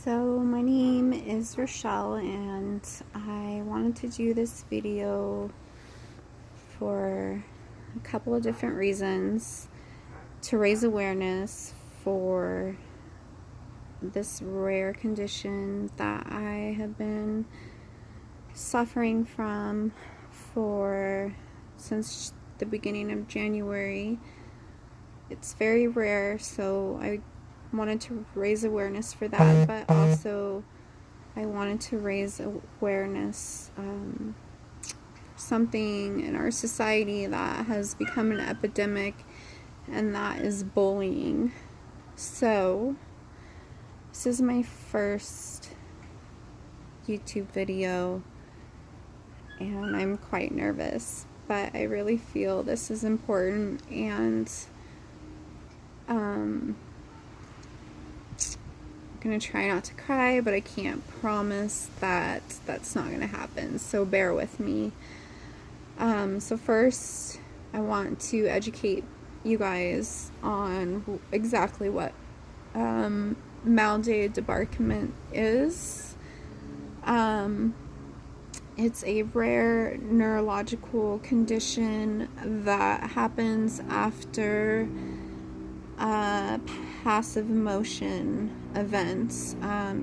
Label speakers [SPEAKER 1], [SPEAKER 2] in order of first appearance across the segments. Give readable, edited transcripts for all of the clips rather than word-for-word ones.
[SPEAKER 1] So my name is Rochelle, and I wanted to do this video for a couple of different reasons: to raise awareness for this rare condition that I have been suffering from since the beginning of January. It's very rare, so I wanted to raise awareness for that, but also I wanted to raise awareness something in our society that has become an epidemic, and that is bullying. So this is my first YouTube video, and I'm quite nervous, but I really feel this is important, and I'm gonna try not to cry, but I can't promise that that's not gonna happen, so bear with me. So first, I want to educate you guys on exactly what mal de debarquement is. It's a rare neurological condition that happens after passive motion events,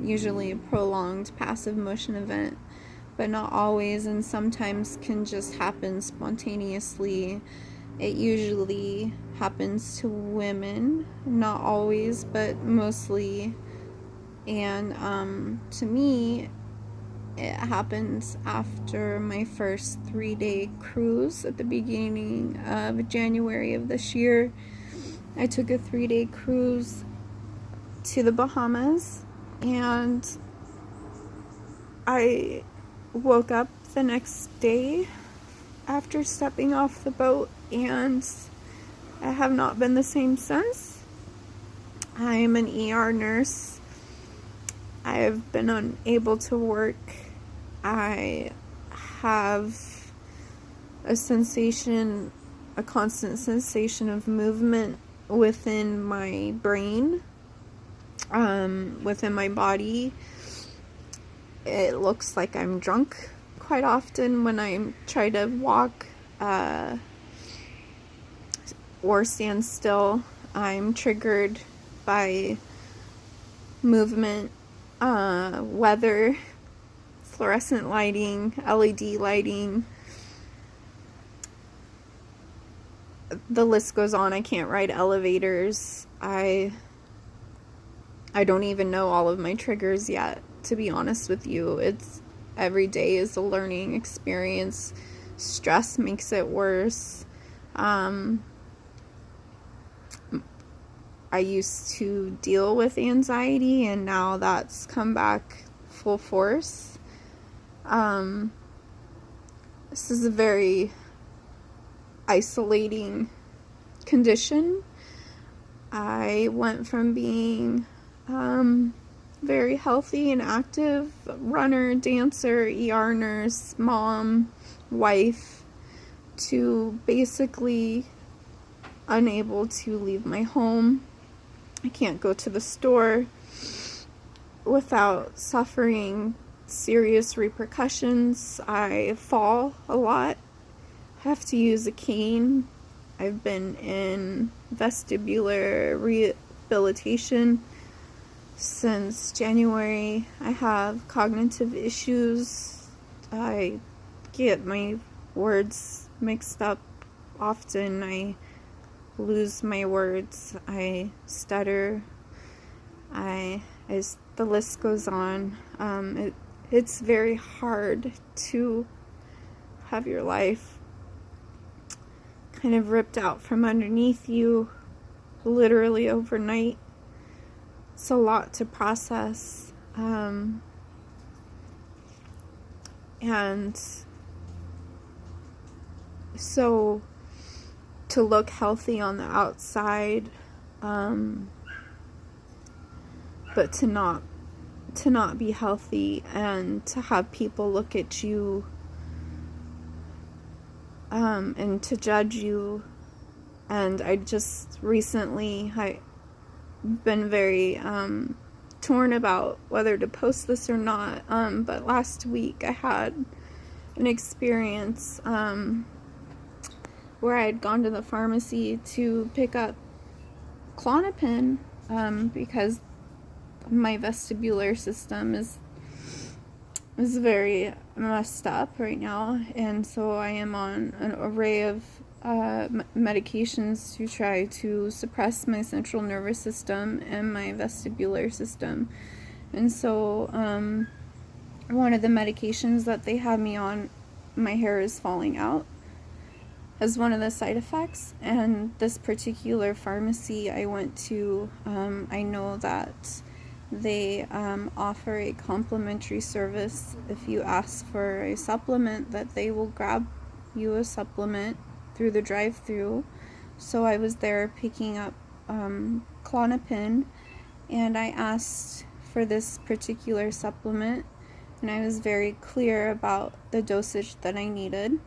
[SPEAKER 1] usually a prolonged passive motion event, but not always, and sometimes can just happen spontaneously. It usually happens to women, not always, but mostly. And to me, it happens after my first 3-day cruise at the beginning of January of this year. I took a 3-day cruise to the Bahamas, and I woke up the next day after stepping off the boat, and I have not been the same since. I am an ER nurse. I have been unable to work. I have a constant sensation of movement within my brain, within my body. It looks like I'm drunk quite often when I try to walk or stand still. I'm triggered by movement, weather, fluorescent lighting, LED lighting. The list goes on. I can't ride elevators. I don't even know all of my triggers yet, to be honest with you. Every day is a learning experience. Stress makes it worse. I used to deal with anxiety, and now that's come back full force. This is a very isolating condition. I went from being very healthy and active runner, dancer, ER nurse, mom, wife, to basically unable to leave my home. I can't go to the store without suffering serious repercussions. I fall a lot, have to use a cane. I've been in vestibular rehabilitation since January. I have cognitive issues. I get my words mixed up often. I lose my words. I stutter. The list goes on. It's very hard to have your life kind of ripped out from underneath you, literally overnight. It's a lot to process. And so to look healthy on the outside, but to not be healthy, and to have people look at you and to judge you And I just recently, I've been very torn about whether to post this or not, but last week I had an experience where I had gone to the pharmacy to pick up Klonopin because my vestibular system is very messed up right now, and so I am on an array of medications to try to suppress my central nervous system and my vestibular system. And so one of the medications that they had me on, my hair is falling out as one of the side effects. And this particular pharmacy I went to, I know that they offer a complimentary service. If you ask for a supplement, that they will grab you a supplement through the drive-thru. So I was there picking up Klonopin, and I asked for this particular supplement, and I was very clear about the dosage that I needed.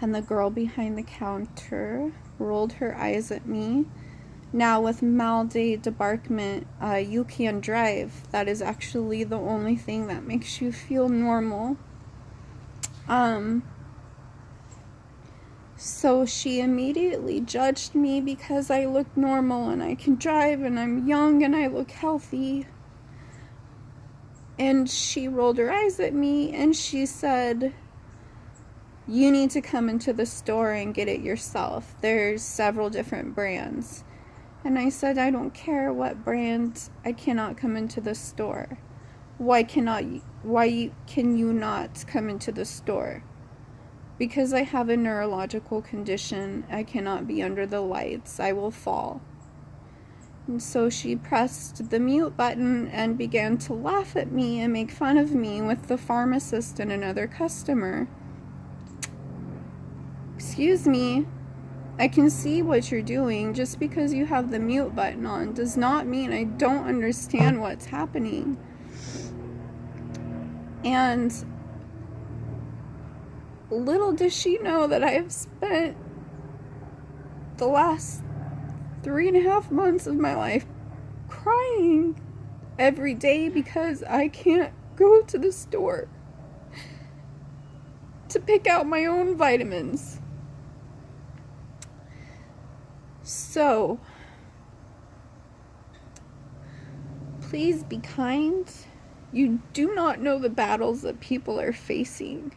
[SPEAKER 1] And the girl behind the counter rolled her eyes at me. Now, with mal de debarquement, you can drive. That is actually the only thing that makes you feel normal. So she immediately judged me because I look normal and I can drive and I'm young and I look healthy. And she rolled her eyes at me and she said, "You need to come into the store and get it yourself. There's several different brands." And I said, "I don't care what brand. I cannot come into the store." Why can you not come into the store?" "Because I have a neurological condition. I cannot be under the lights. I will fall." And so she pressed the mute button and began to laugh at me and make fun of me with the pharmacist and another customer. "Excuse me, I can see what you're doing. Just because you have the mute button on does not mean I don't understand what's happening." And little does she know that I have spent the last 3.5 months of my life crying every day because I can't go to the store to pick out my own vitamins. So, please be kind. You do not know the battles that people are facing.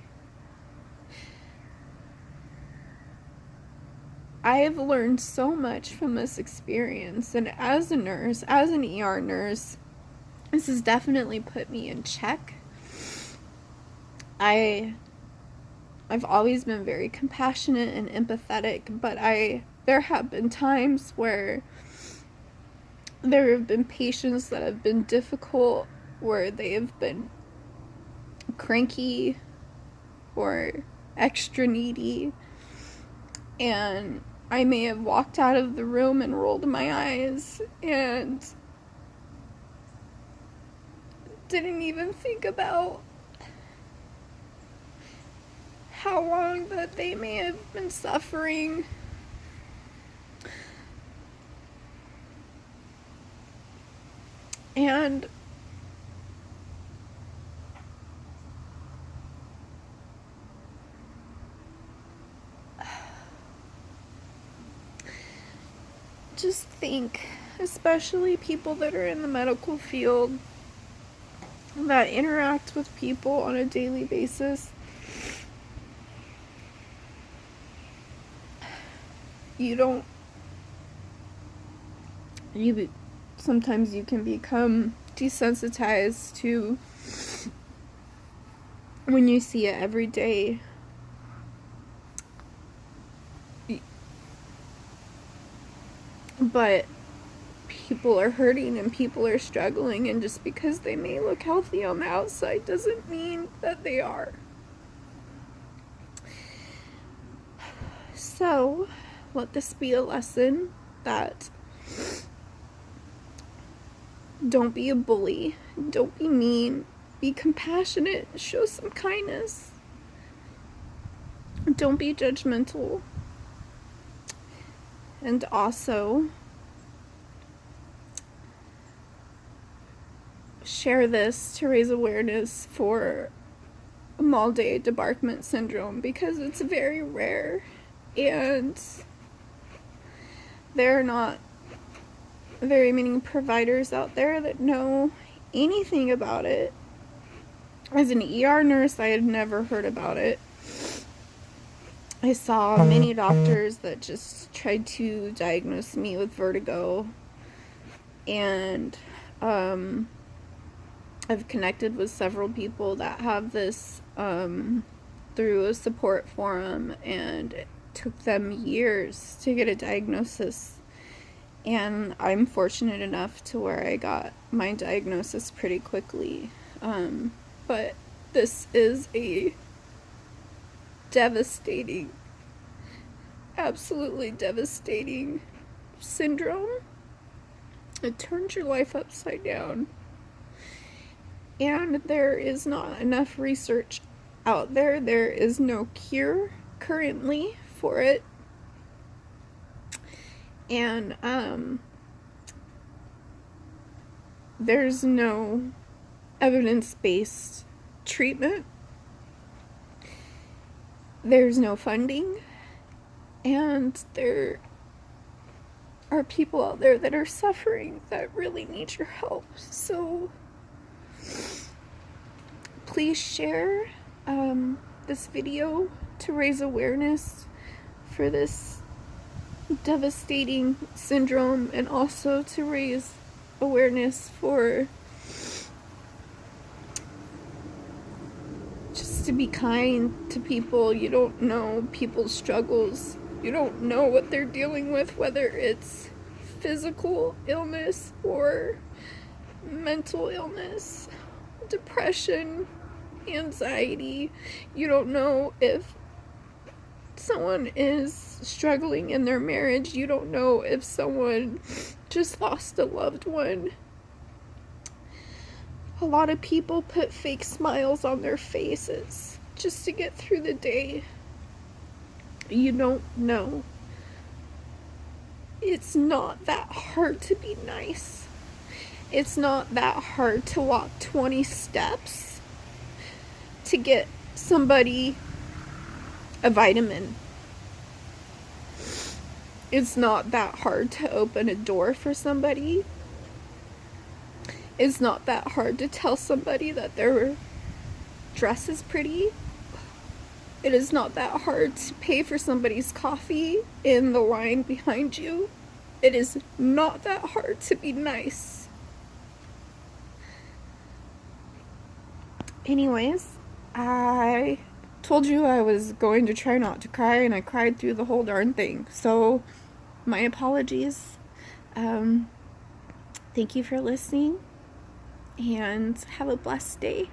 [SPEAKER 1] I have learned so much from this experience, and as a nurse, as an ER nurse, this has definitely put me in check. I've always been very compassionate and empathetic, but there have been times where there have been patients that have been difficult, where they have been cranky or extra needy, and I may have walked out of the room and rolled my eyes and didn't even think about how long that they may have been suffering. And just think, especially people that are in the medical field that interact with people on a daily basis, sometimes you can become desensitized to when you see it every day. But people are hurting and people are struggling, and just because they may look healthy on the outside doesn't mean that they are. So, let this be a lesson that don't be a bully, don't be mean, be compassionate, show some kindness, don't be judgmental, and also share this to raise awareness for mal-day debarquement syndrome, because it's very rare and there are not very many providers out there that know anything about it. As an ER nurse, I had never heard about it. I saw many doctors that just tried to diagnose me with vertigo, and I've connected with several people that have this through a support forum, and it took them years to get a diagnosis. And I'm fortunate enough to where I got my diagnosis pretty quickly. But this is a devastating, absolutely devastating syndrome. It turns your life upside down. And there is not enough research out there. There is no cure currently for it. And there's no evidence-based treatment. There's no funding. And there are people out there that are suffering that really need your help. So please share this video to raise awareness for this devastating syndrome, and also to raise awareness for just to be kind to people. You don't know people's struggles. You don't know what they're dealing with, whether it's physical illness or mental illness, depression, anxiety. You don't know if someone is struggling in their marriage. You don't know if someone just lost a loved one. A lot of people put fake smiles on their faces just to get through the day. You don't know. It's not that hard to be nice. It's not that hard to walk 20 steps to get somebody a vitamin. It's not that hard to open a door for somebody. It's not that hard to tell somebody that their dress is pretty. It is not that hard to pay for somebody's coffee in the line behind you. It is not that hard to be nice. Anyways, I told you I was going to try not to cry, and I cried through the whole darn thing. So, my apologies. Thank you for listening, and have a blessed day.